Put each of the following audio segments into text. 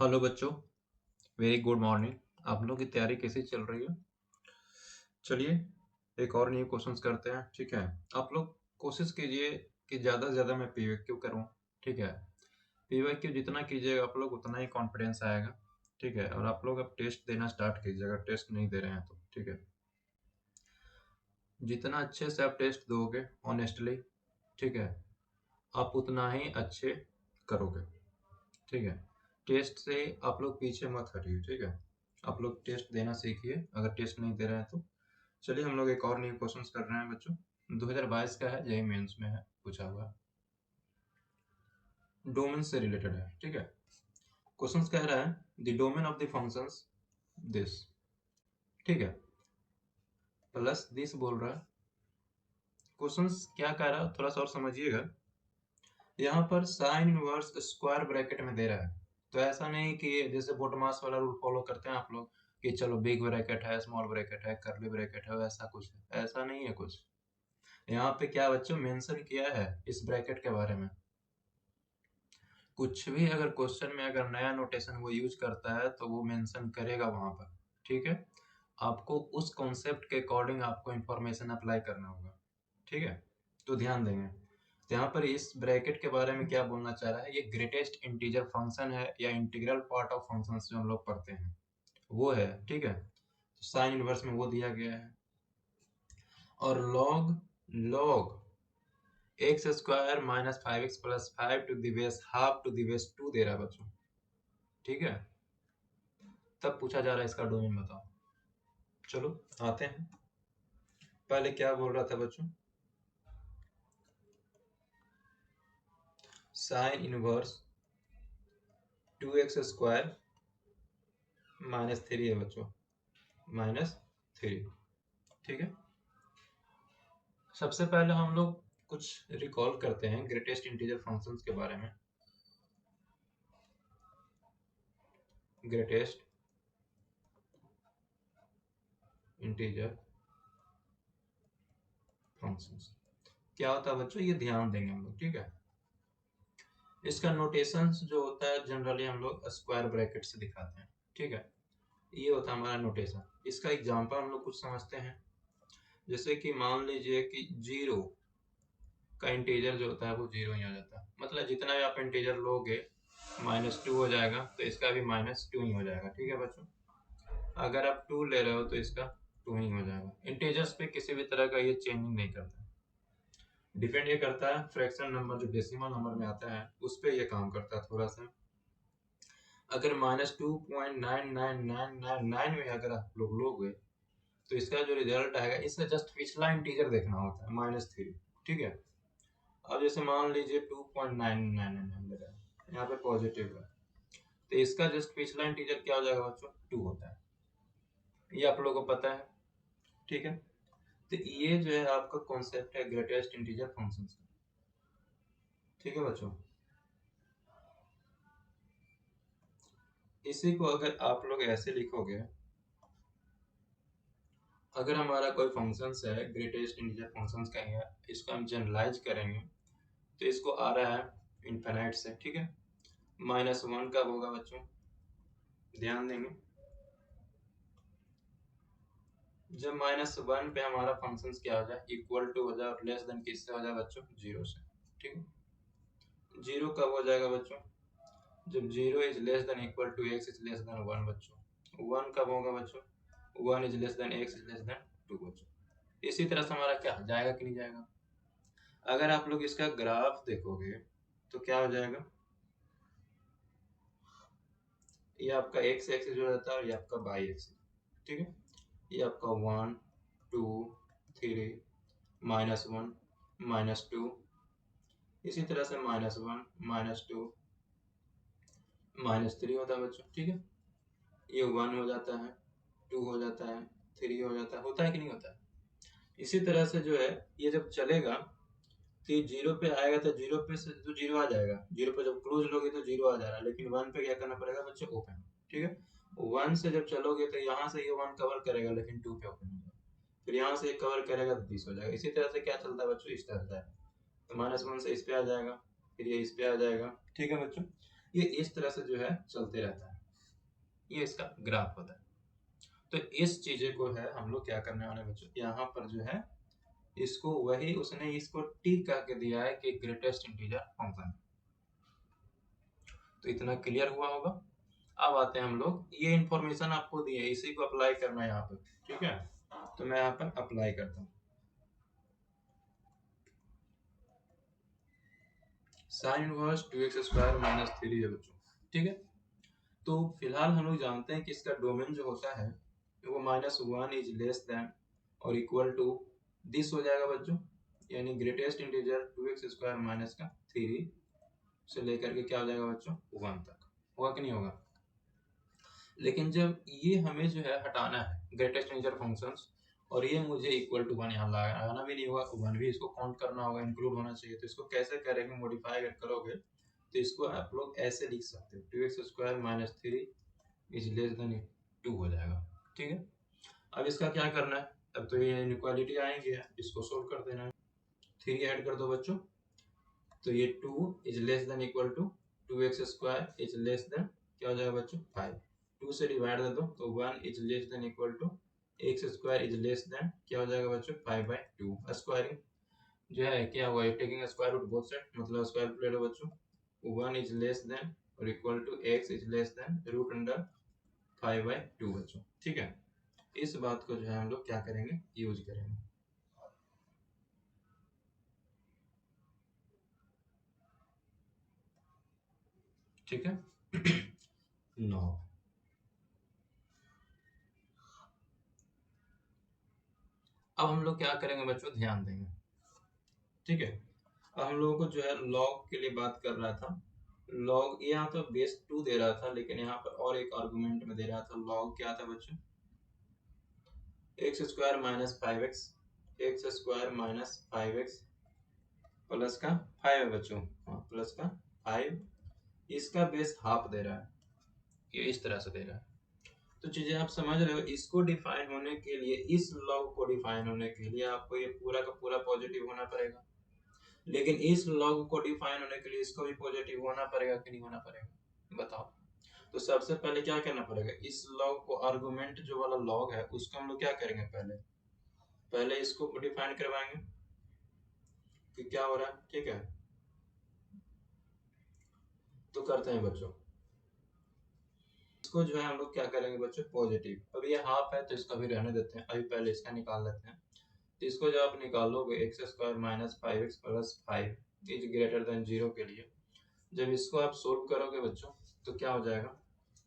Hello बच्चों, very good morning. आप लोगों की तैयारी कैसी चल रही है? चलिए एक और न्यू क्वेश्चंस करते हैं। ठीक है, आप लोग कोशिश कीजिए कि ज़्यादा से ज़्यादा मैं पीवाईक्यू करूं। ठीक है, पीवाईक्यू जितना कीजिएगा आप लोग उतना ही कॉन्फिडेंस आएगा। ठीक है, और आप लोग अब टेस्ट देना स्टार्ट कीजिए अगर टेस्ट नहीं दे रहे हैं तो। ठीक है, जितना अच्छे से आप टेस्ट दोगे ऑनेस्टली, ठीक है, आप उतना ही अच्छे करोगे। ठीक है, टेस्ट से आप लोग पीछे मत हटिए। ठीक है, आप लोग टेस्ट देना सीखिए अगर टेस्ट नहीं दे रहे हैं तो। चलिए हम लोग एक और न्यू क्वेश्चंस कर रहे हैं बच्चों। 2022 का है, जेईई मेंस में है, पूछा हुआ डोमेन से रिलेटेड है। ठीक है, क्वेश्चंस कह रहा है the domain of the functions this. ठीक है, प्लस दिस बोल रहा है। क्वेश्चंस क्या कह रहा है थोड़ा सा और समझिएगा। यहाँ पर साइन इनवर्स स्क्वायर ब्रैकेट में दे रहा है, तो ऐसा नहीं कि जैसे बोटमास वाला रूल फॉलो करते हैं आप लोग कि चलो बिग ब्रैकेट है, स्मॉल ब्रैकेट है, कर्ली ब्रैकेट है, वैसा कुछ है, ऐसा नहीं है कुछ। यहाँ पे क्या बच्चों मेंशन किया है इस ब्रैकेट के बारे में। कुछ भी अगर क्वेश्चन में अगर नया नोटेशन वो यूज करता है तो वो मेंशन करेगा वहां पर। ठीक है, आपको उस कॉन्सेप्ट के अकॉर्डिंग आपको इंफॉर्मेशन अप्लाई करना होगा। ठीक है, तो ध्यान देंगे। तो यहाँ पर इस ब्रैकेट के बारे में क्या बोलना चाह रहा है, ये ग्रेटेस्ट इंटीजर फंक्शन है या इंटीग्रल पार्ट ऑफ फंक्शन जो हम लोग पढ़ते हैं वो है। ठीक है, तो साइन इनवर्स में वो दिया गया है। और log log x square minus 5x plus 5 to the base half to the base 2 दे रहा है बच्चों। ठीक है, तब पूछा जा रहा है इसका डोमेन बताओ। चलो आते हैं, पहले क्या बोल रहा था बच्चों, साइन इनवर्स 2x² -3 है बच्चों, -3। ठीक है, सबसे पहले हम लोग कुछ रिकॉल करते हैं ग्रेटेस्ट इंटीजर फंक्शंस के बारे में। ग्रेटेस्ट इंटीजर फंक्शंस क्या होता है बच्चों, ये ध्यान देंगे हम लोग। ठीक है, इसका नोटेशन जो होता है जनरली हम लोग स्क्वायर ब्रैकेट से दिखाते हैं। ठीक है, ये होता है हमारा नोटेशन। इसका एग्जांपल हम लोग कुछ समझते हैं, जैसे कि मान लीजिए कि जीरो का इंटीजर जो होता है वो जीरो ही हो जाता है, मतलब जितना भी आप इंटीजर लोगे -2 हो जाएगा तो इसका भी -2 ही हो जाएगा। ठीक है बच्चों, अगर आप 2 ले रहे हो तो इसका 2 ही हो जाएगा। इंटीजर्स पे किसी भी तरह का ये चेंजिंग नहीं करता, डिपेंड ये करता है फ्रैक्शन नंबर जो डेसिमल नंबर में आता है उस पर ये काम करता है थोड़ा सा। अगर -2.99999 में अगर आप लोग लोगे तो इसका जो रिजल्ट आएगा इससे जस्ट पिछला इंटीजर देखना होता है -3। ठीक है, अब जैसे मान लीजिए 2.999 ले रहा है, यहाँ पे पॉजिटिव है, तो इसका जस्ट पिछला इंटीजर क्या हो जाएगा बच्चों, 2 होता है। ये आप लोगों को पता है। ठीक है, तो ये जो है आपका कॉन्सेप्ट है ग्रेटेस्ट इंटीजर फंक्शंस का। ठीक है बच्चों, इसी को अगर आप लोग ऐसे लिखोगे, अगर हमारा कोई फंक्शंस है ग्रेटेस्ट इंटीजर फंक्शंस का है, इसको हम जनरलाइज करेंगे तो इसको आ रहा है इनफिनाइट से। ठीक है, -1 कब होगा बच्चों, ध्यान देंगे, जब -1 पे हमारा फंक्शंस क्या हो जाए, इक्वल टू हो जाए और लेस देन किससे हो जाए बच्चों, 0 से। ठीक है, 0 कब हो जाएगा बच्चों, जब 0 is less than equal to x is less than 1 बच्चों। 1 कब होगा बच्चों, 1 is less than x is less than 2 बच्चों। इसी तरह से हमारा क्या जाएगा कि नहीं जाएगा। अगर आप लोग इसका ग्राफ देखोगे तो क्या हो जाएगा, ये आपका x एक्सिस हो जाता है और ये आपका y एक्सिस। ठीक है, ये आपका 1 2 3 -1 -2, इसी तरह से -1 -2 -3 होता है बच्चों। ठीक है, ये 1 हो जाता है, 2 हो जाता है, 3 हो जाता है, होता है कि नहीं होता है। इसी तरह से जो है ये जब चलेगा तो ये 0 पे आएगा तो 0 पे से तो 0 आ जाएगा, 0 पे जब क्लोज लोगे तो 0 आ जा रहा है, लेकिन 1 पे क्या करना पड़ेगा बच्चों, ओपन। ठीक है, 1 से जब चलोगे तो यहाँ से ये 1 कवर करेगा लेकिन 2 पे ओपन होगा, फिर यहाँ से कवर करेगा तो 20 हो जाएगा। इसी तरह से क्या चलता है बच्चों, इस तरह से तो -1 से इस पे आ जाएगा, फिर ये इस पे आ जाएगा। ठीक है बच्चों, ये इस तरह से जो है चलते रहता है। ये इसका ग्राफ होता है। तो इस चीजें को है हम लोग क्या करने वाले बच्चों, यहाँ पर जो है इसको वही उसने इसको टी कह के दिया है कि ग्रेटेस्ट इंटीजर फंक्शन। तो इतना क्लियर हुआ होगा। अब आते हैं हम लोग, ये इंफॉर्मेशन आपको दी है, इसी को अप्लाई करना है यहाँ पर, ठीक है। तो मैं यहाँ पर अप्लाई करता हूँ साइन इनवर्स 2x² माइनस 3 है बच्चों, ठीक है। तो फिलहाल हम लोग जानते हैं कि इसका डोमेन जो होता है वो -1 इज लेस देन और इक्वल टू दिस हो जाएगा बच्चों, यानी ग्रेटेस्ट इंटीजर 2x² माइनस का 3 से लेकर के क्या हो जाएगा बच्चों 1 तक, होगा कि नहीं होगा। लेकिन जब ये हमें जो है हटाना है ग्रेटेस्ट इंटीजर फंक्शंस, और ये मुझे इक्वल टू 1 यहाँ लगाना भी नहीं होगा, 1 भी इसको काउंट करना होगा, इंक्लूड होना चाहिए। तो इसको कैसे करेंगे, मॉडिफाई अगर करोगे तो इसको आप लोग ऐसे लिख सकते हो 2x² minus 3 is less than 2 हो जाएगा, ठीक है। अब इसका क्या करना है, अब तो ये इनइक्वालिटी आएंगे, इसको सोल्व कर देना है। 3 ऐड कर दो बच्चों, तो ये 2 is less than equal to 2x² is less than क्या हो जाएगा बच्चों 5। 2 से डिवाइड कर दो तो 1 is less than equal to x² is less than क्या हो जाएगा बच्चों 5/2। स्क्वायरिंग जो है क्या हुआ, taking square root both side, मतलब स्क्वायर रूट ले लो बच्चों। 1 इज लेस देन और equal to x is less than root under 5/2 बच्चों, ठीक है। इस बात को जो है हम लोग क्या करेंगे, यूज करेंगे, ठीक है। 9 अब हम लोग क्या करेंगे बच्चों, ध्यान देंगे, ठीक है। अब हम लोगों को जो है लॉग के लिए बात कर रहा था, लॉग यहाँ तो बेस 2 दे रहा था, लेकिन यहाँ पर और एक आर्गुमेंट में दे रहा था। लॉग क्या था बच्चों, x² minus 5x, x² minus 5x plus का 5 है बच्चों, हाँ प्लस का 5, इसका बेस हाफ दे रहा है, ये इस तरह से दे रहा है। तो चीजें आप समझ रहे हो, इसको डिफाइन होने के लिए, इस लॉग को डिफाइन होने के लिए आपको ये पूरा का पूरा पॉजिटिव होना पड़ेगा, लेकिन इस लॉग को डिफाइन होने के लिए इसको भी पॉजिटिव होना पड़ेगा कि नहीं होना पड़ेगा, बताओ। तो सबसे पहले क्या करना पड़ेगा, इस लॉग को आर्गुमेंट जो वाला लॉग है उसको हम लोग क्या करेंगे, पहले पहले इसको डिफाइन करवाएंगे कि क्या हो रहा है, ठीक है। तो करते हैं बच्चों, इसको जो है हम लोग क्या करेंगे बच्चों पॉजिटिव। अब ये हाफ है तो इसका भी रहने देते हैं, अभी पहले इसका निकाल लेते हैं। तो इसको जब आप निकालोगे x² minus 5x plus 5 is greater than 0 के लिए, जब इसको आप सोल्व करोगे बच्चों तो क्या हो जाएगा,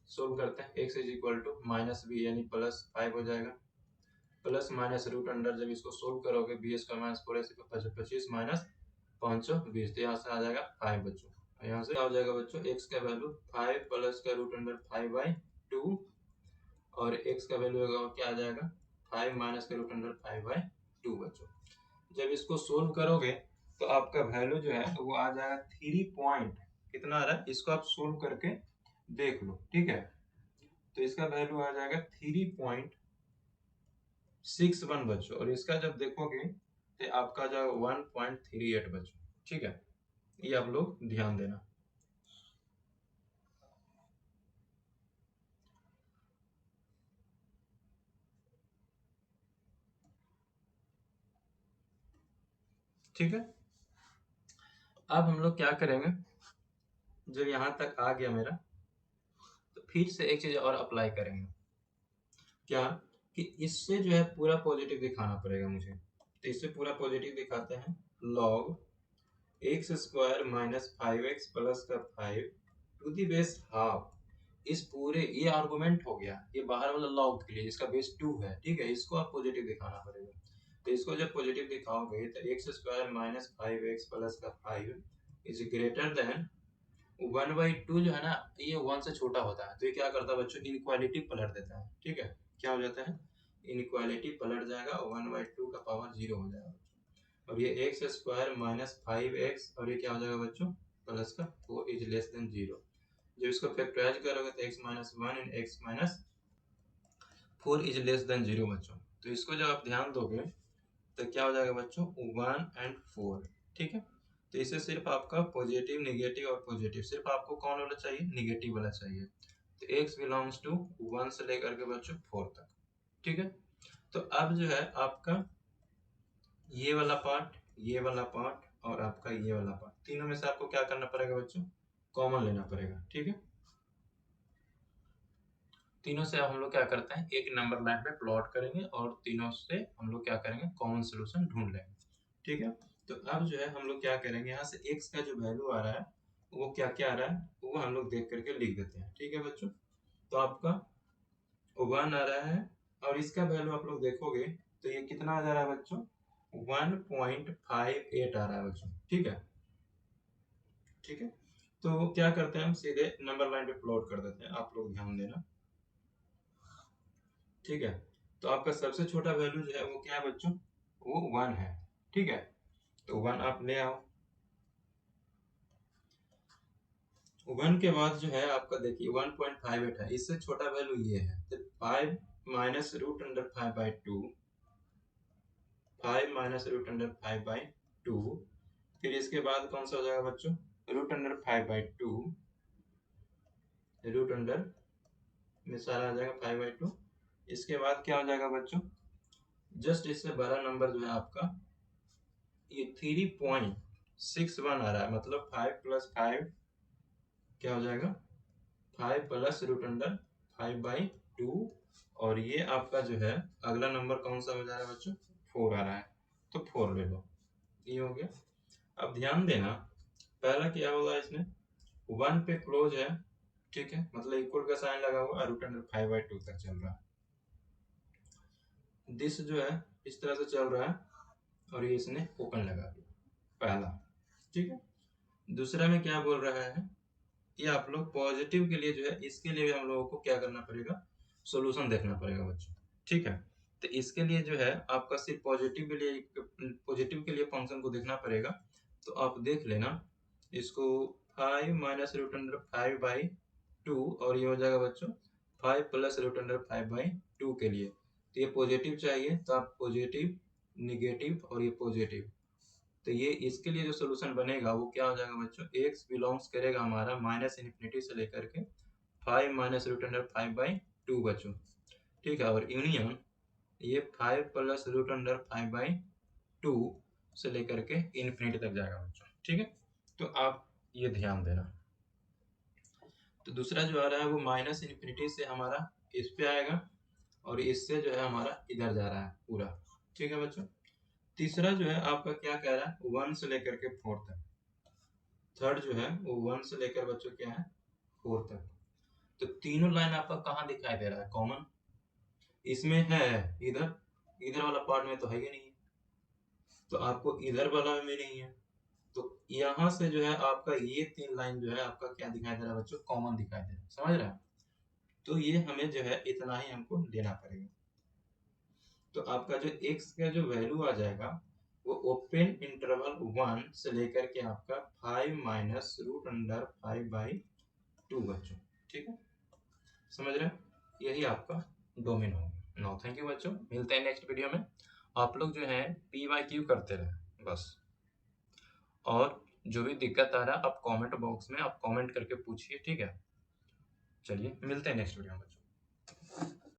सोल्व करते हैं, x is equal to minus B यानी प्लस 5 हो जाएगा, प्लस माइनस रूट अंडर, जब इसको सोल्व करोगे b² माइनस 4 माइनस 520, तो यहाँ से आ जाएगा 5 बच्चों। यहाँ से क्या हो जाएगा बच्चों, x का वैल्यू 5 प्लस का रूट अंडर 5/2 और x का वैल्यू होगा क्या आ जाएगा 5 माइनस का रूट अंडर 5/2 बच्चों। जब इसको सोल्व करोगे तो आपका वैल्यू जो है वो आ जाएगा 3 पॉइंट कितना आ रहा है, इसको आप सोल्व करके देख लो, ठीक है। तो इसका वैल्यू आ जाएगा 3.61 बच्चों, और इसका जब देखोगे तो आपका जो 1.38 बच्चों, ठीक है। ये आप लोग ध्यान देना, ठीक है। अब हम लोग क्या करेंगे, जब यहाँ तक आ गया मेरा, तो फिर से एक चीज और अप्लाई करेंगे, क्या कि इससे जो है पूरा पॉजिटिव दिखाना पड़ेगा मुझे। तो इससे पूरा पॉजिटिव दिखाते हैं, log x² minus 5x plus का 5 टू दी बेस हाफ, इस पूरे ये आर्गुमेंट हो गया, ये बाहर वाला लॉग के लिए जिसका बेस 2 है, ठीक है। इसको आप पॉजिटिव दिखाना पड़ेगा। तो इसको जब पॉजिटिव दिखाओगे तो x² माइनस 5x प्लस का 5 इज ग्रेटर देन 1/2 जो है ना, ये 1 से छोटा होता है, तो ये क्या करता है बच्चों, इनक्वालिटी पलट देता है, ठीक है। क्या हो जाता है, इनक्वालिटी पलट जाएगा, 1/2 का पावर 0 हो जाएगा। अब ये x² माइनस 5x और ये क्या हो जाएगा बच्चों प्लस का 4 इज लेस देन 0। जब इसको फैक्टराइज करोगे तो x minus 1 and x minus 4 is less then 0 बच्चों। तो इसको जब आप ध्यान दोगे तो क्या हो जाएगा बच्चों 1 एंड 4, ठीक है। तो इसे सिर्फ आपका पॉजिटिव, नेगेटिव और पॉजिटिव, सिर्फ आपको कौन वाला चाहिए, नेगेटिव वाला चाहिए। तो x बिलोंग्स टू 1 से लेकर के बच्चों 4 तक। ठीक है, तो अब जो है आपका ये वाला पार्ट, ये वाला पार्ट और आपका ये वाला पार्ट, तीनों में से आपको क्या करना पड़ेगा बच्चों, कॉमन लेना पड़ेगा। ठीक है, तीनों से हम लोग क्या करते हैं, एक नंबर लाइन पे प्लॉट करेंगे और तीनों से हम लोग क्या करेंगे, कॉमन सोल्यूशन ढूंढ लेंगे। ठीक है, तो अब जो है हम लोग क्या करेंगे, यहाँ से x का जो वैल्यू आ रहा है वो क्या क्या आ रहा है वो हम लोग देख करके लिख देते हैं। ठीक है बच्चों, तो आपका 1 आ रहा है और इसका वैल्यू आप लोग देखोगे तो ये कितना आ जा रहा है बच्चों, 1.58 आ रहा है बच्चों। ठीक है, ठीक है, तो क्या करते हैं हम सीधे नंबर लाइन पे प्लॉट कर देते हैं, आप लोग ध्यान देना। ठीक है, तो आपका सबसे छोटा वैल्यू जो है वो क्या है बच्चों, वो 1 है। ठीक है, तो 1 आप ले आओ। 1 के बाद जो है आपका देखिए 1.58 है, इससे छोटा वैल्यू ये है, तो 5 minus root under 5/2, 5 minus root under 5/2, फिर इसके बाद कौन सा हो जाएगा बच्चों, रूट अंडर 5/2, रूट अंडर में सारा आ जाएगा 5/2। इसके बाद क्या हो जाएगा बच्चों, जस्ट इससे बड़ा नंबर जो है आपका ये 3.61 आ रहा है, मतलब 5 प्लस 5 क्या हो जाएगा, 5 प्लस रूट अंडर 5/2, और ये आपका जो है अगला नंबर कौन सा हो जा रहा है बच्चों, 4 आ रहा है, तो 4 ले लो, ये हो गया। अब ध्यान देना, पहला क्या होगा, इसमें 1 पे क्लोज है। ठीक है, मतलब इक्वल का साइन लगा हुआ, रूट अंडर 5/2 तक चल रहा है, दिस जो है इस तरह से चल रहा है और ये इसने ओपन लगा दिया, पहला। ठीक है, दूसरा में क्या बोल रहा है, ये आप लोग पॉजिटिव के लिए जो है, इसके लिए भी हम लोगों को क्या करना पड़ेगा, सॉल्यूशन देखना पड़ेगा बच्चों। ठीक है, तो इसके लिए जो है आपका सिर्फ पॉजिटिव के लिए फंक्शन को देखना पड़ेगा। तो आप देख लेना इसको, 5 माइनस रूट अंडर 5/2 और ये हो जाएगा बच्चों 5 प्लस रूट अंडर 5/2 के लिए, तो ये पॉजिटिव चाहिए, तो आप पॉजिटिव, निगेटिव और ये पॉजिटिव, तो ये इसके लिए जो सोल्यूशन बनेगा वो क्या हो जाएगा बच्चों, x बिलोंग्स करेगा हमारा माइनस इन्फिनिटी से लेकर के 5 माइनस रूट अंडर 5/2 बच्चों। ठीक है, और यूनियन ये 5 प्लस रूट अंडर 5/2 से लेकर के इन्फिनिटी तक जाएगा बच्चों। ठीक है, तो आप ये ध्यान देना। तो दूसरा जो आ रहा है वो माइनस इन्फिनिटी से हमारा इस पे आएगा और इससे जो है हमारा इधर जा रहा है पूरा। ठीक है बच्चों, तीसरा जो है आपका क्या कह रहा है, 1 से लेकर के 4 तक। थर्ड जो है वो 1 से लेकर बच्चों क्या है, 4 तक। तो तीनों लाइन आपका कहाँ दिखाई दे रहा है, कॉमन इसमें है, इधर इधर वाला पार्ट में तो है ही नहीं है, तो आपको इधर वाला में नहीं है, तो यहाँ से जो है आपका ये 3 लाइन जो है आपका क्या दिखाई दे रहा है बच्चों, कॉमन दिखाई दे रहा है, समझ रहे हैं। तो ये हमें जो है इतना ही हमको लेना पड़ेगा। तो आपका जो x का जो वैल्यू आ जाएगा वो ओपन इंटरवल 1 से लेकर के आपका 5 माइनस रूट अंडर 5/2 बच्चों। ठीक है, समझ रहे हैं, यही आपका डोमेन होगा। नो थैंक यू बच्चों, मिलते हैं नेक्स्ट वीडियो में। आप लोग जो है PYQ करते रहे बस, और जो भी दिक्कत आ रहा है आप कमेंट बॉक्स में आप कमेंट करके पूछिए। ठीक है, चलिए मिलते हैं नेक्स्ट वीडियो में बच्चों।